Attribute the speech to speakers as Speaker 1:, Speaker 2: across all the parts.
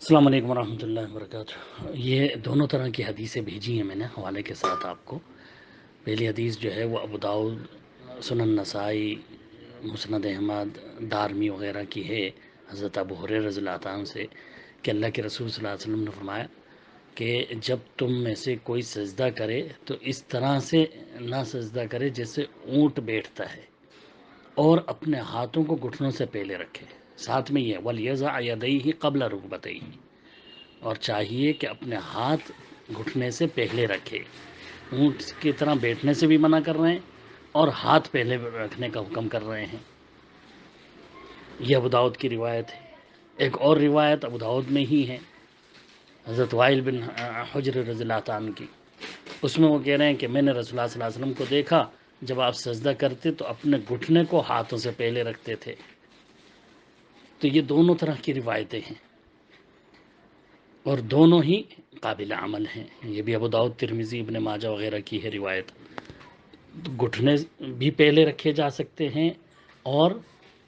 Speaker 1: अस्सलाम वालेकुम वरहमतुल्लाहि वबरकातुह। ये दोनों तरह की हदीसें भेजी हैं मैंने हवाले के साथ आपको। पहली हदीस जो है वो अबू दाऊद, सुनन नसाई, मुस्नद अहमद, दारमी वग़ैरह की है। हज़रत अबू हुरैरा रज़ियल्लाहु अन्हु से कि अल्लाह के रसूल सल्लल्लाहु अलैहि वसल्लम ने फरमाया कि जब तुम में से कोई सजदा करे तो इस तरह से ना सजदा करे जैसे ऊँट बैठता है, और अपने हाथों को घुटनों से पहले रखे। साथ में ये वलियज़ा यदैहि क़ब्ल रुकबतैहि, और चाहिए कि अपने हाथ घुटने से पहले रखे। ऊँट की तरह बैठने से भी मना कर रहे हैं और हाथ पहले रखने का हुक्म कर रहे हैं। यह अबू दाऊद की रिवायत है। एक और रिवायत अबू दाऊद में ही है, हज़रत वाइल बिन हुज्र रज़ियल्लाहु अन्हु की। उसमें वो कह रहे हैं कि मैंने रसूलुल्लाह सल्लल्लाहु अलैहि वसल्लम को देखा, जब आप सजदा करते तो अपने घुटने को हाथों से पहले रखते थे। तो ये दोनों तरह की रिवायतें हैं और दोनों ही काबिल अमल हैं। ये भी अबू दाऊद, तिरमिज़ी, इब्न माजा वग़ैरह की है रिवायत। तो घुटने भी पहले रखे जा सकते हैं और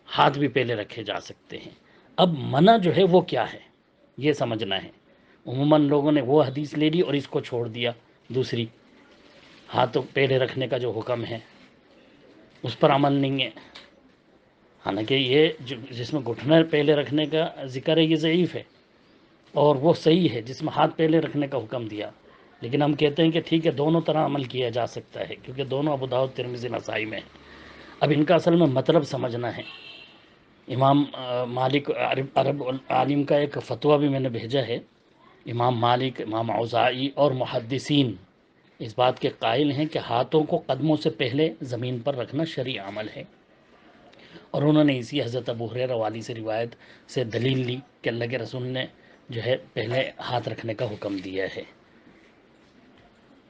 Speaker 1: हाथ भी पहले रखे जा सकते हैं। अब मना जो है वो क्या है, ये समझना है। उमूमन लोगों ने वो हदीस ले ली और इसको छोड़ दिया, दूसरी हाथ पहले रखने का जो हुक्म है उस पर अमल नहीं है। हालांकि ये जिसमें घुटने पहले रखने का जिक्र है ये ज़ईफ़ है, और वो सही है जिसमें हाथ पहले रखने का हुक्म दिया। लेकिन हम कहते हैं कि ठीक है, दोनों तरह अमल किया जा सकता है, क्योंकि दोनों अबू दाऊद, तिरमिज़ी, नसाई में है। अब इनका असल में मतलब समझना है। इमाम मालिक, अरब आलिम का एक फ़तवा भी मैंने भेजा है। इमाम मालिक, इमाम औज़ाई और मुहद्दिसीन इस बात के कायल हैं कि हाथों को कदमों से पहले ज़मीन पर रखना शरई अमल है, और उन्होंने इसी हज़रत अबू हुरैरा वाली से रिवायत से दलील ली कि अल्लाह के रसूल ने जो है पहले हाथ रखने का हुक्म दिया है।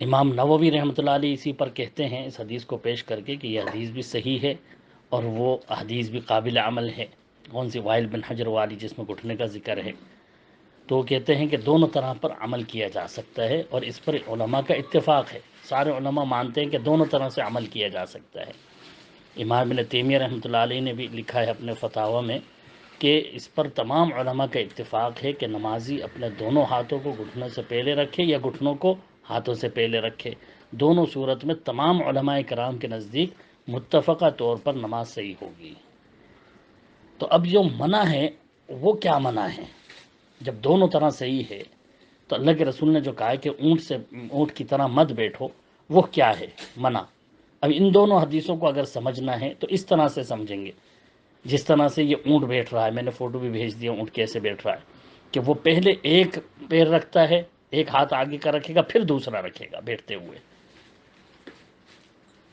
Speaker 1: इमाम नववी रहमतुल्लाह अलैह इसी पर कहते हैं, इस हदीस को पेश करके, कि यह हदीस भी सही है और वो हदीस भी काबिल अमल है। कौन सी? वाइल बिन हजर वाली, जिसमें घुटने का जिक्र है। तो वो कहते हैं कि दोनों तरह पर अमल किया जा सकता है, और इस पर उलमा का इत्तेफाक है। सारे उलमा मानते हैं कि दोनों तरह से अमल किया जा सकता है। इमाम इब्न तैमिया रहमतुल्लाह अलैह ने भी लिखा है अपने फतावा में कि इस पर तमाम उलमा का इत्तेफाक है कि नमाजी अपने दोनों हाथों को घुटनों से पहले रखे या घुटनों को हाथों से पहले रखे। दोनों सूरत में तमाम उलमाए कराम के नज़दीक मुत्तफ़क़ा तौर पर नमाज सही होगी। तो अब जो मना है वो क्या मना है? जब दोनों तरह सही है तो अल्लाह के रसूल ने जो कहा है कि ऊँट की तरह मत बैठो, वो क्या है मना? अब इन दोनों हदीसों को अगर समझना है तो इस तरह से समझेंगे, जिस तरह से ये ऊँट बैठ रहा है। मैंने फ़ोटो भी भेज दिया ऊँट कैसे बैठ रहा है, कि वो पहले एक पैर रखता है, एक हाथ आगे का रखेगा, फिर दूसरा रखेगा बैठते हुए।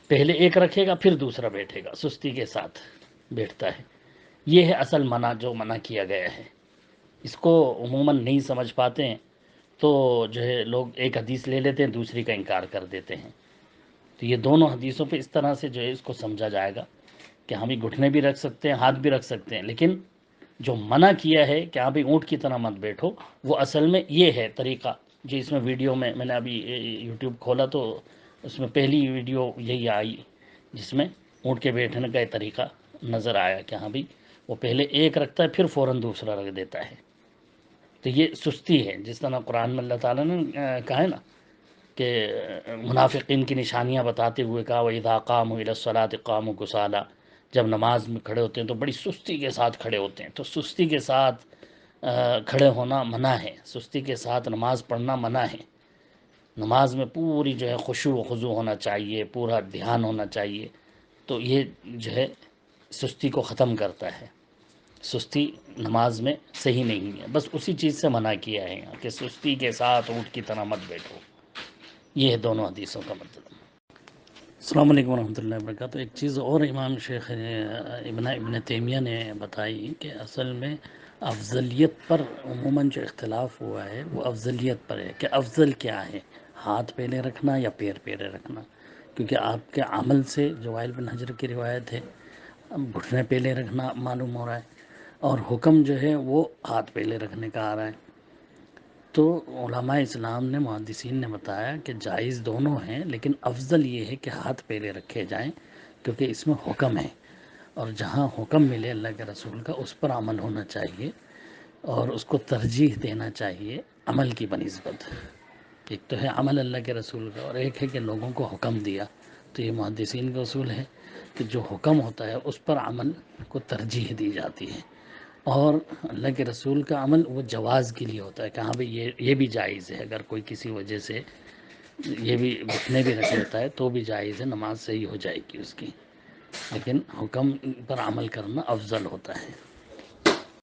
Speaker 1: पहले एक रखेगा फिर दूसरा बैठेगा, सुस्ती के साथ बैठता है। ये है असल मना, जो मना किया गया है। इसको उमूमन नहीं समझ पाते हैं तो जो है लोग एक हदीस ले लेते हैं, दूसरी का इनकार कर देते हैं। तो ये दोनों हदीसों पे इस तरह से जो है इसको समझा जाएगा कि हम ही घुटने भी रख सकते हैं, हाथ भी रख सकते हैं। लेकिन जो मना किया है कि हाँ भाई ऊँट की तरह मत बैठो, वो असल में ये है तरीक़ा। जो इसमें वीडियो में मैंने अभी यूट्यूब खोला तो उसमें पहली वीडियो यही आई, जिसमें ऊँट के बैठने का तरीक़ा नज़र आया कि हाँ भाई वो पहले एक रखता है फिर फ़ौरन दूसरा रख देता है। तो ये सुस्ती है, जिस तरह कुरान में अल्लाह ताला ने कहा है ना कि मुनाफिकीन की निशानियां बताते हुए कहा, व इज़ा क़ामू इलस्सलाति क़ामू कुसाला, जब नमाज में खड़े होते हैं तो बड़ी सुस्ती के साथ खड़े होते हैं। तो सुस्ती के साथ खड़े होना मना है, सुस्ती के साथ नमाज पढ़ना मना है। नमाज में पूरी जो है खुशू व खुज़ू होना चाहिए, पूरा ध्यान होना चाहिए। तो ये जो है सुस्ती को ख़त्म करता है। सुस्ती नमाज में सही नहीं है, बस उसी चीज़ से मना किया है यहाँ कि सुस्ती के साथ ऊँट की तरह मत बैठो। ये है दोनों हदीसों का मतलब। अस्सलाम वालेकुम रहमतुल्लाहि व बरकातहू। एक चीज़ और इमाम शेख इब्न तैमिया ने बताई कि असल में अफजलियत पर उमूमन जो इख्तिलाफ़ हुआ है वो अफजलियत पर है कि अफजल क्या है, हाथ पहले रखना या पैर पहले रखना। क्योंकि आपके अमल से जो वाइल बिन हजर की रिवायत है, घुटने पहले रखना मालूम हो रहा है, और हुक्म जो है वो हाथ पहले रखने का आ रहा है। तो उलमाए इस्लाम ने, मुहद्दिसीन ने बताया कि जायज़ दोनों हैं, लेकिन अफजल ये है कि हाथ पहले रखे जाएं, क्योंकि इसमें हुक्म है, और जहाँ हुक्म मिले अल्लाह के रसूल का उस पर अमल होना चाहिए। اور اس کو ترجیح دینا چاہیے عمل کی بنسبت۔ ایک تو ہے عمل اللہ کے رسول کا، اور ایک ہے کہ لوگوں کو حکم دیا، تو یہ محدثین کا اصول ہے کہ جو حکم ہوتا ہے اس پر عمل کو ترجیح دی جاتی ہے، اور اللہ کے رسول کا عمل وہ جواز کے لیے ہوتا ہے کہ ہاں بھئی یہ بھی جائز ہے، اگر کوئی کسی وجہ سے یہ بھی گھٹنے بھی رکھ لیتا ہے تو بھی جائز ہے، نماز صحیح ہو جائے گی اس کی، لیکن حکم پر عمل کرنا افضل ہوتا ہے۔